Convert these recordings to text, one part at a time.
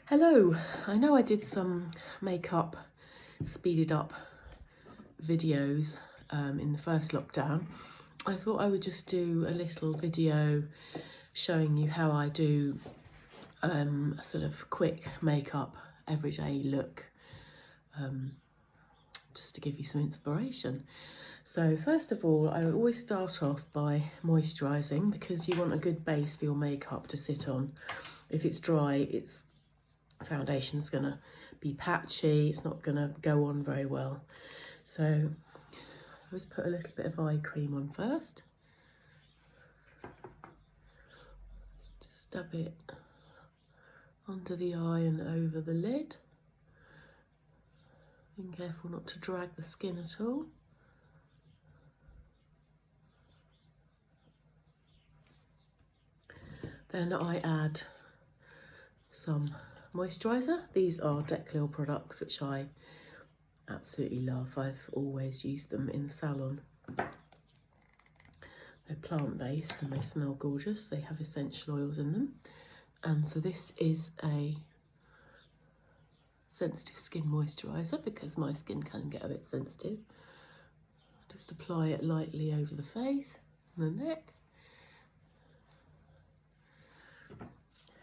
Hello, I know I did some makeup speeded up videos in the first lockdown. I thought I would just do a little video showing you how I do a sort of quick makeup everyday look, just to give you some inspiration. So first of all, I always start off by moisturising because you want a good base for your makeup to sit on. If it's dry, foundation's gonna be patchy, it's not gonna go on very well. So I always put a little bit of eye cream on first. Just dab it under the eye and over the lid. Being careful not to drag the skin at all. Then I add some moisturiser. These are Decleor products, which I absolutely love. I've always used them in the salon. They're plant-based and they smell gorgeous. They have essential oils in them. And so this is a sensitive skin moisturiser because my skin can get a bit sensitive. Just apply it lightly over the face and the neck.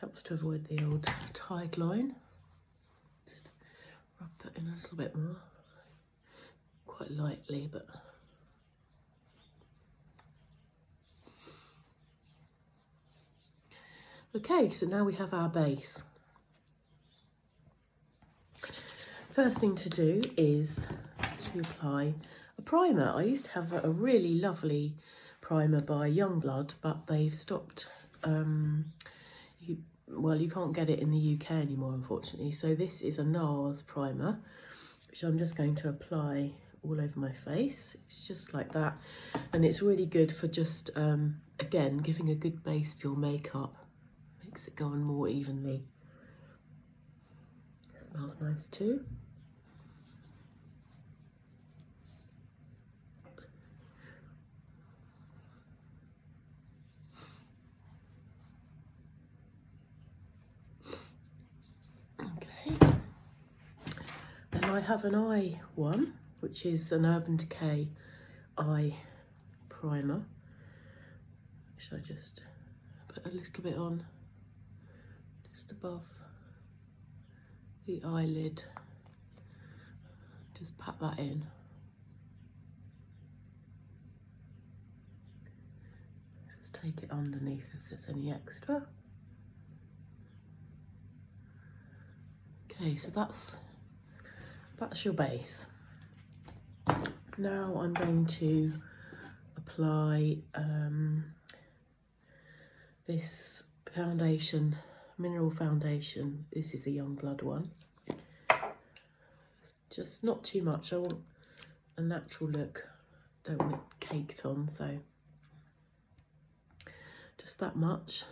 Helps to avoid the old tide line. Just rub that in a little bit more, quite lightly, but okay. So now we have our base. First thing to do is to apply a primer. I used to have a really lovely primer by Youngblood, but they've stopped. You can't get it in the UK anymore, unfortunately. So this is a NARS primer, which I'm just going to apply all over my face. It's just like that. And it's really good for just, again, giving a good base for your makeup. Makes it go on more evenly. It smells nice too. I have an eye one, which is an Urban Decay eye primer, which I just put a little bit on just above the eyelid. Just pat that in. Just take it underneath if there's any extra. Okay, so that's your base. Now I'm going to apply this foundation, mineral foundation. This is a Youngblood one. It's just not too much. I want a natural look. Don't want it caked on, so just that much.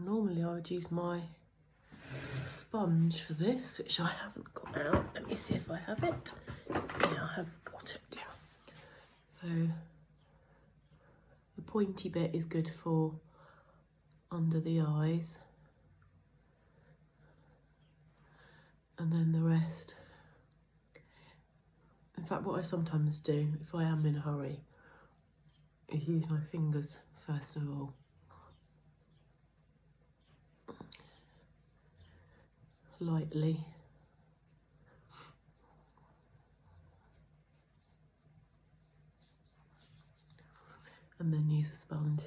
Normally I would use my sponge for this, which I haven't got out. Let me see if I have it. Yeah, I have got it, yeah. So the pointy bit is good for under the eyes. And then the rest. In fact, what I sometimes do, if I am in a hurry, is use my fingers first of all. Lightly. And then use a sponge.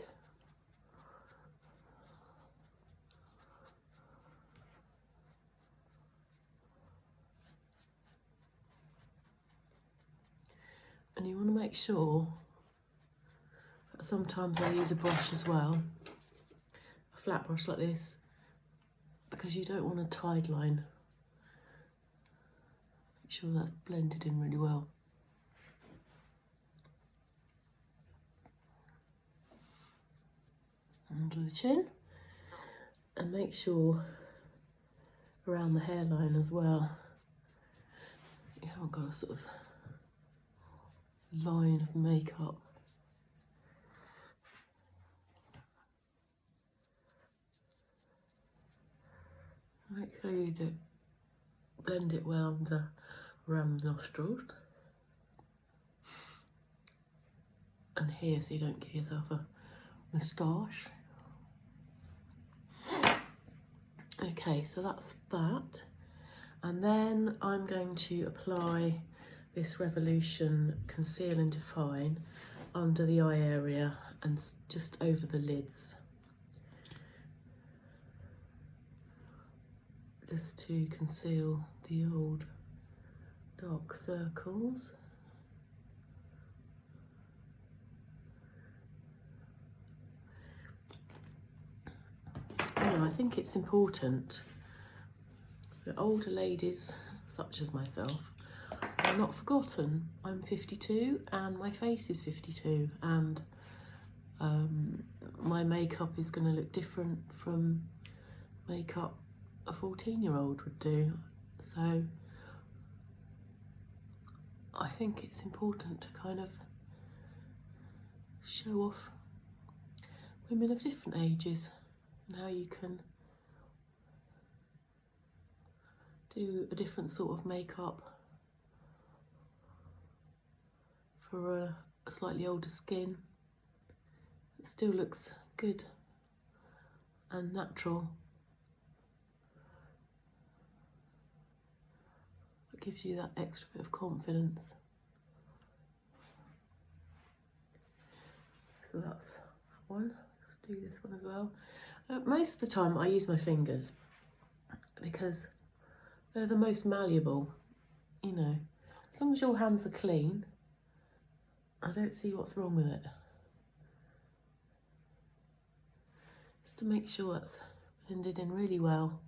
And you want to make sure that sometimes I use a brush as well, a flat brush like this, because you don't want a tide line. Make sure that's blended in really well. Under the chin, and make sure around the hairline as well. You haven't got a sort of line of makeup. Make sure you do blend it well around the nostrils. And here, so you don't give yourself a moustache. Okay, so that's that. And then I'm going to apply this Revolution Conceal and Define under the eye area and just over the lids. Just to conceal the old dark circles. I think it's important that older ladies, such as myself, are not forgotten. I'm 52 and my face is 52, and my makeup is going to look different from makeup a 14-year-old would do. So I think it's important to kind of show off women of different ages and how you can do a different sort of makeup for a slightly older skin. It still looks good and natural. It gives you that extra bit of confidence. So that's that one. Let's do this one as well. Most of the time I use my fingers because they're the most malleable, you know. As long as your hands are clean, I don't see what's wrong with it. Just to make sure that's blended in really well.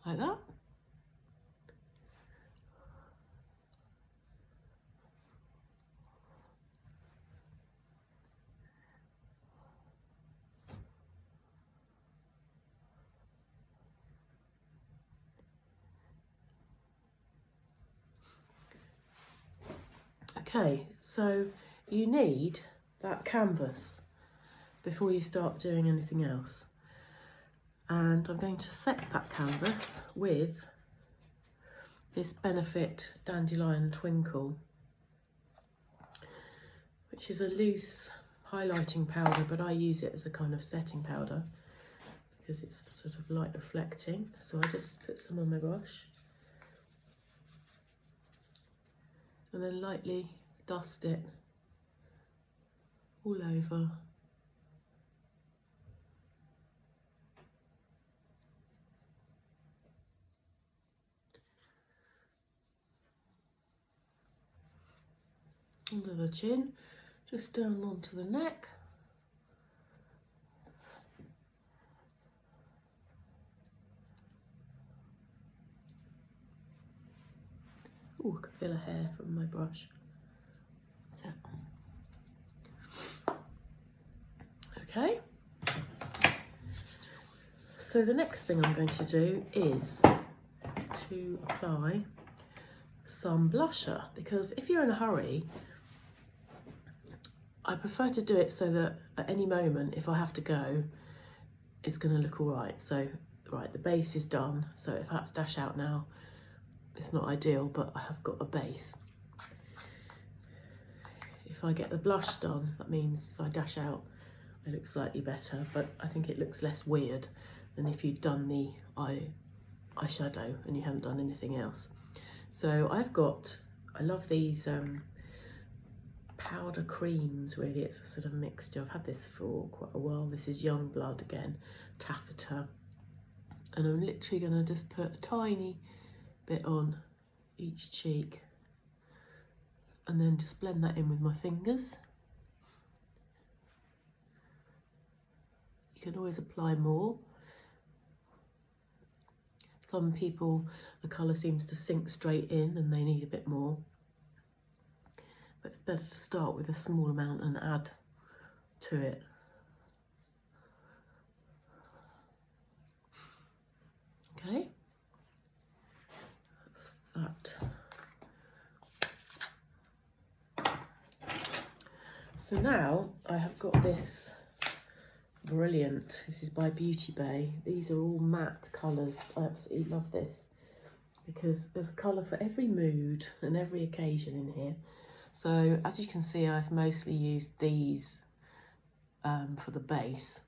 Like that. Okay, so you need that canvas before you start doing anything else. And I'm going to set that canvas with this Benefit Dandelion Twinkle, which is a loose highlighting powder, but I use it as a kind of setting powder because it's sort of light reflecting. So I just put some on my brush and then lightly dust it all over. Under the chin, just down onto the neck. Oh, I can feel a hair from my brush. So, okay. So the next thing I'm going to do is to apply some blusher, because if you're in a hurry, I prefer to do it so that at any moment, if I have to go, it's going to look all right. So, right, the base is done. So if I have to dash out now, it's not ideal, but I have got a base. If I get the blush done, that means if I dash out, it looks slightly better, but I think it looks less weird than if you'd done the eyeshadow and you haven't done anything else. So I love these powder creams, really. It's a sort of mixture. I've had this for quite a while. This is Youngblood again, Taffeta. And I'm literally going to just put a tiny bit on each cheek and then just blend that in with my fingers. You can always apply more. Some people, the colour seems to sink straight in and they need a bit more. But it's better to start with a small amount and add to it. So now I have got this brilliant, this is by Beauty Bay. These are all matte colours. I absolutely love this because there's a colour for every mood and every occasion in here. So as you can see, I've mostly used these for the base.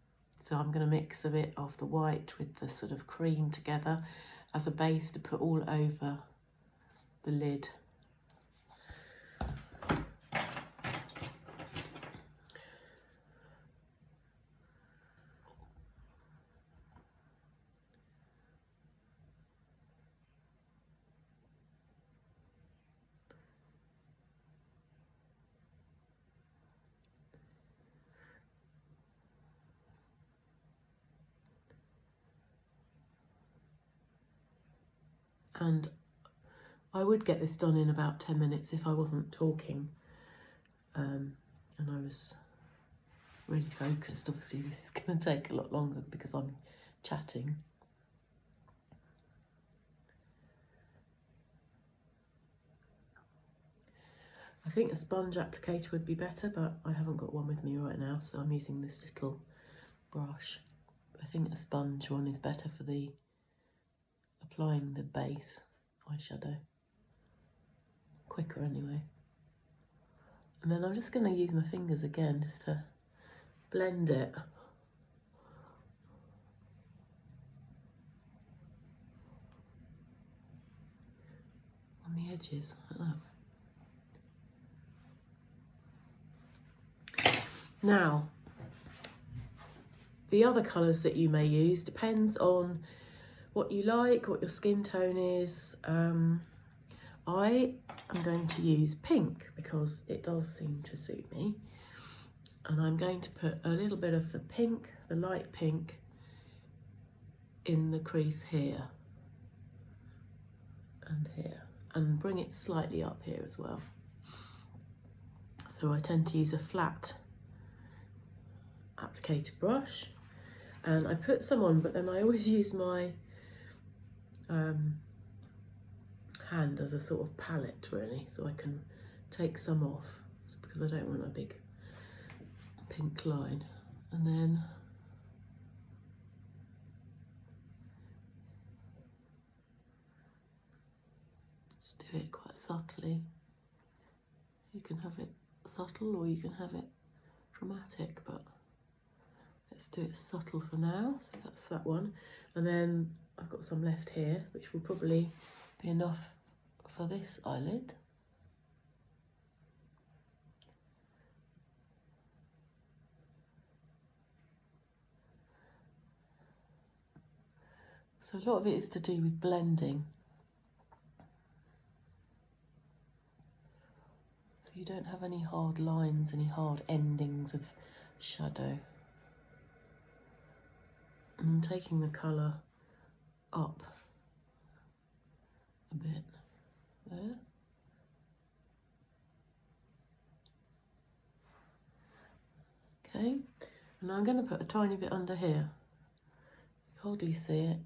So I'm going to mix a bit of the white with the sort of cream together as a base to put all over the lid. And I would get this done in about 10 minutes if I wasn't talking and I was really focused. Obviously this is going to take a lot longer because I'm chatting. I think a sponge applicator would be better, but I haven't got one with me right now, so I'm using this little brush. I think the sponge one is better for the applying the base eyeshadow. Quicker anyway. And then I'm just going to use my fingers again just to blend it. On the edges, like that. Now, the other colours that you may use depends on what you like, what your skin tone is. I am going to use pink because it does seem to suit me. And I'm going to put a little bit of the pink, the light pink, in the crease here and here, and bring it slightly up here as well. So I tend to use a flat applicator brush, and I put some on, but then I always use my hand as a sort of palette really, so I can take some off because I don't want a big pink line. And then just do it quite subtly. You can have it subtle or you can have it dramatic, but let's do it subtle for now. So that's that one. And then I've got some left here, which will probably be enough for this eyelid. So a lot of it is to do with blending. So you don't have any hard lines, any hard endings of shadow. And I'm taking the colour up a bit there. Okay, and I'm going to put a tiny bit under here. You hardly see it.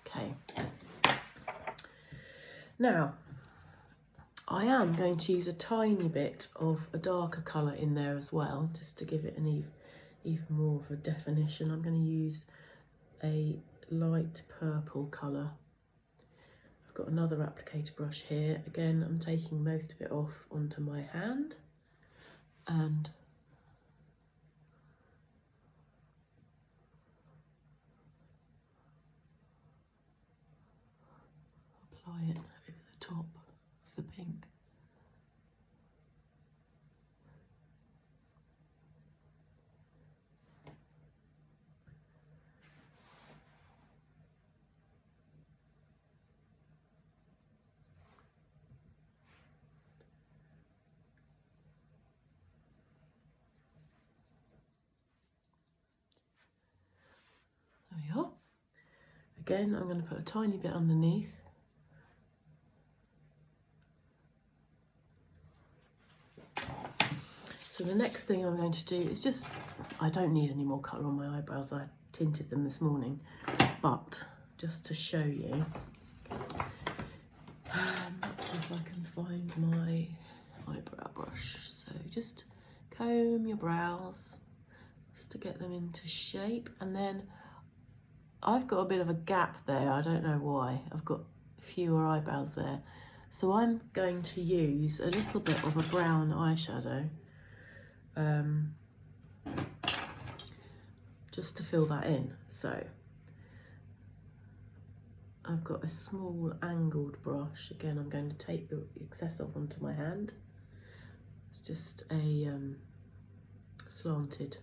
Okay. Now, I am going to use a tiny bit of a darker colour in there as well, just to give it an even more of a definition. I'm going to use a light purple colour. I've got another applicator brush here. Again, I'm taking most of it off onto my hand and apply it over the top of the pink. There we are. Again, I'm going to put a tiny bit underneath. So the next thing I'm going to do is just, I don't need any more colour on my eyebrows, I tinted them this morning, but just to show you, if I can find my eyebrow brush. So just comb your brows just to get them into shape. And then I've got a bit of a gap there, I don't know why. I've got fewer eyebrows there. So I'm going to use a little bit of a brown eyeshadow just to fill that in. So I've got a small angled brush. Again, I'm going to take the excess off onto my hand. It's just a slanted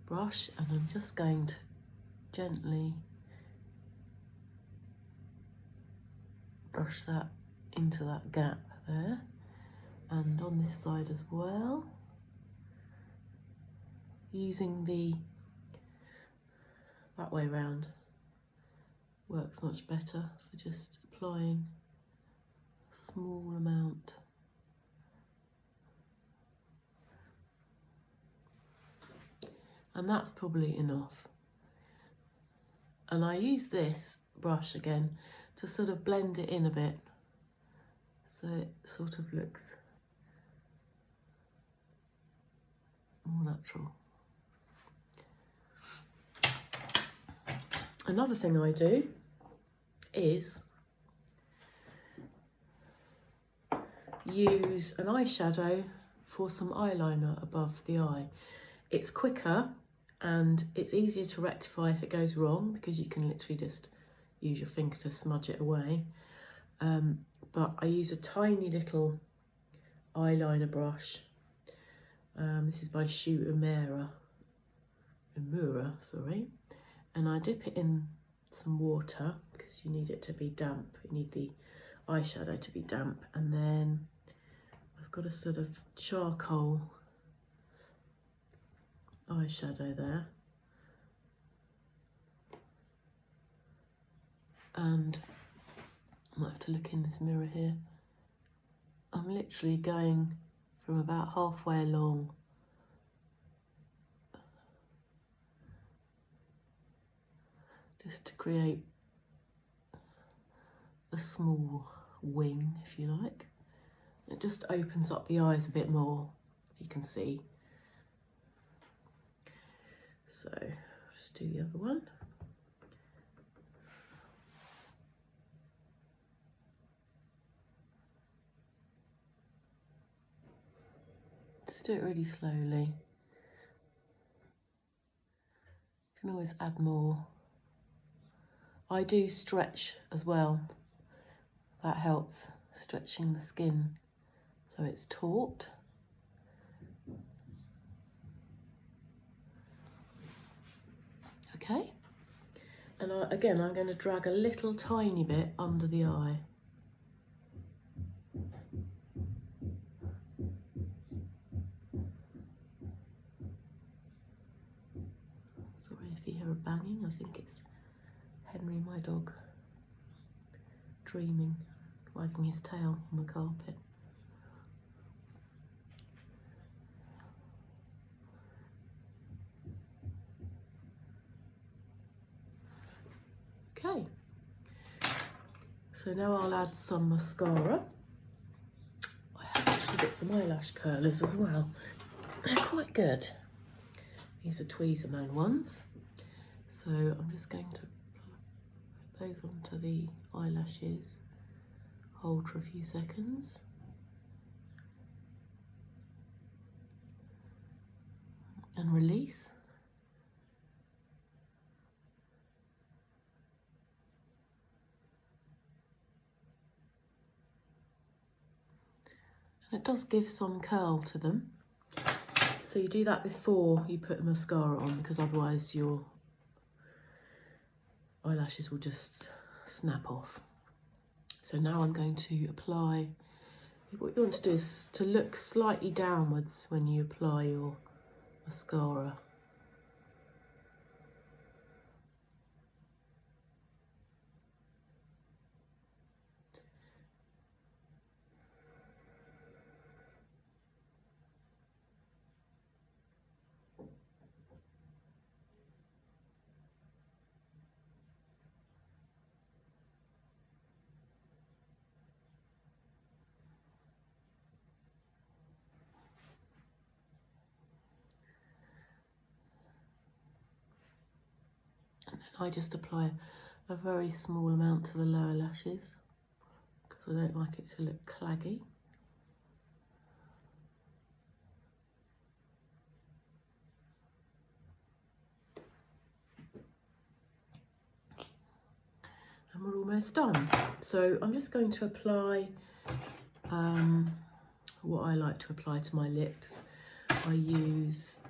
brush, and I'm just going to gently brush that into that gap there, and on this side as well, using that way round works much better. So just applying a small amount. And that's probably enough. And I use this brush again to sort of blend it in a bit, so it sort of looks more natural. Another thing I do is use an eyeshadow for some eyeliner above the eye. It's quicker and it's easier to rectify if it goes wrong, because you can literally just use your finger to smudge it away. But I use a tiny little eyeliner brush. This is by Shu Uemura, sorry. And I dip it in some water because you need it to be damp. You need the eyeshadow to be damp. And then I've got a sort of charcoal eyeshadow there. And I might have to look in this mirror here. I'm literally going from about halfway along just to create a small wing, if you like. It just opens up the eyes a bit more, you can see. So just do the other one. Just do it really slowly. You can always add more. I do stretch as well. That helps, stretching the skin so it's taut. Okay, and again I'm going to drag a little tiny bit under the eye. Sorry if you hear a banging, I think it's Henry, my dog, dreaming, wagging his tail on the carpet. Okay, so now I'll add some mascara. I have actually got some eyelash curlers as well. They're quite good. These are Tweezerman ones. So I'm just going to put those onto the eyelashes, hold for a few seconds. And release. And it does give some curl to them. So you do that before you put the mascara on, because otherwise your eyelashes will just snap off. So now I'm going to apply, what you want to do is to look slightly downwards when you apply your mascara. I just apply a very small amount to the lower lashes because I don't like it to look claggy. And we're almost done. So I'm just going to apply what I like to apply to my lips. I use,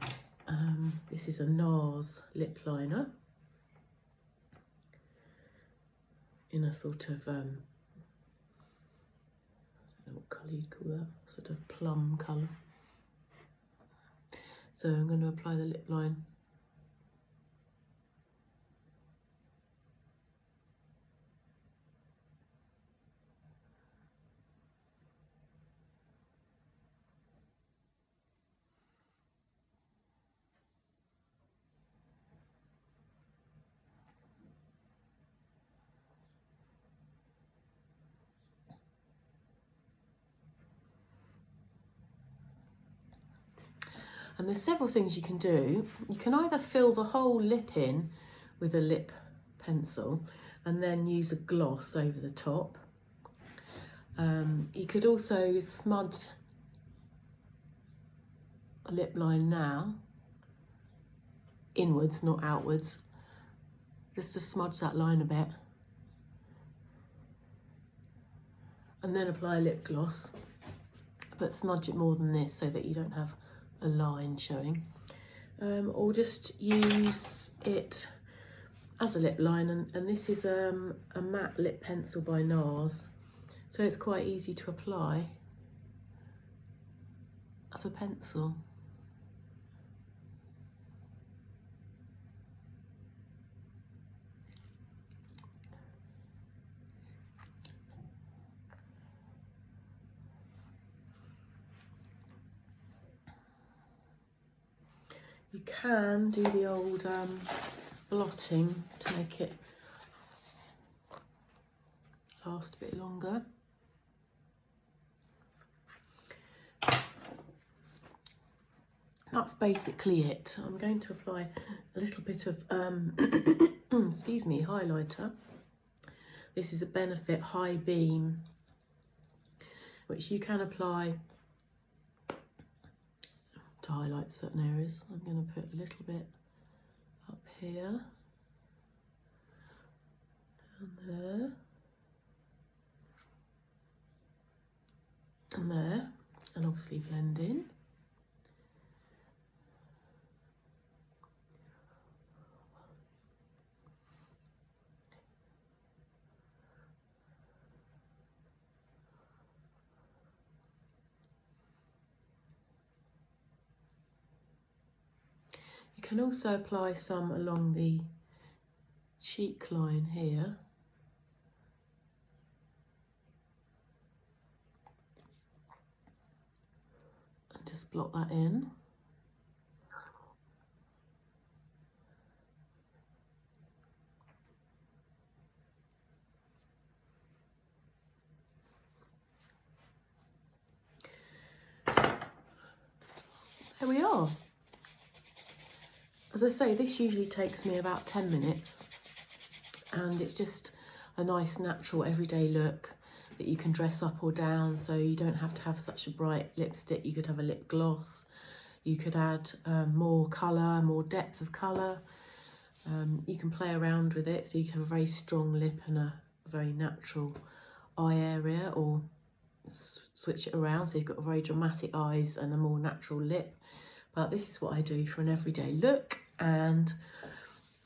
this is a NARS lip liner in a sort of, I don't know what colour you'd call that, sort of plum colour. So I'm going to apply the lip line. And there's several things you can do. You can either fill the whole lip in with a lip pencil and then use a gloss over the top. You could also smudge a lip line now, inwards, not outwards, just to smudge that line a bit. And then apply a lip gloss, but smudge it more than this so that you don't have a line showing, or just use it as a lip line, and this is a matte lip pencil by NARS, so it's quite easy to apply as a pencil. You can do the old blotting to make it last a bit longer. That's basically it. I'm going to apply a little bit of, excuse me, highlighter. This is a Benefit High Beam, which you can apply to highlight certain areas. I'm going to put a little bit up here, down there, and there, and obviously blend in. You can also apply some along the cheek line here. And just blot that in. There we are. As I say, this usually takes me about 10 minutes, and it's just a nice natural everyday look that you can dress up or down, so you don't have to have such a bright lipstick. You could have a lip gloss, you could add more colour, more depth of colour. You can play around with it, so you can have a very strong lip and a very natural eye area, or switch it around so you've got very dramatic eyes and a more natural lip. But this is what I do for an everyday look, and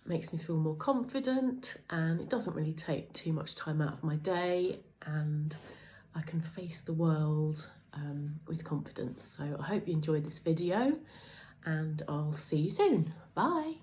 makes me feel more confident, and it doesn't really take too much time out of my day, and I can face the world with confidence. So I hope you enjoyed this video, and I'll see you soon. Bye.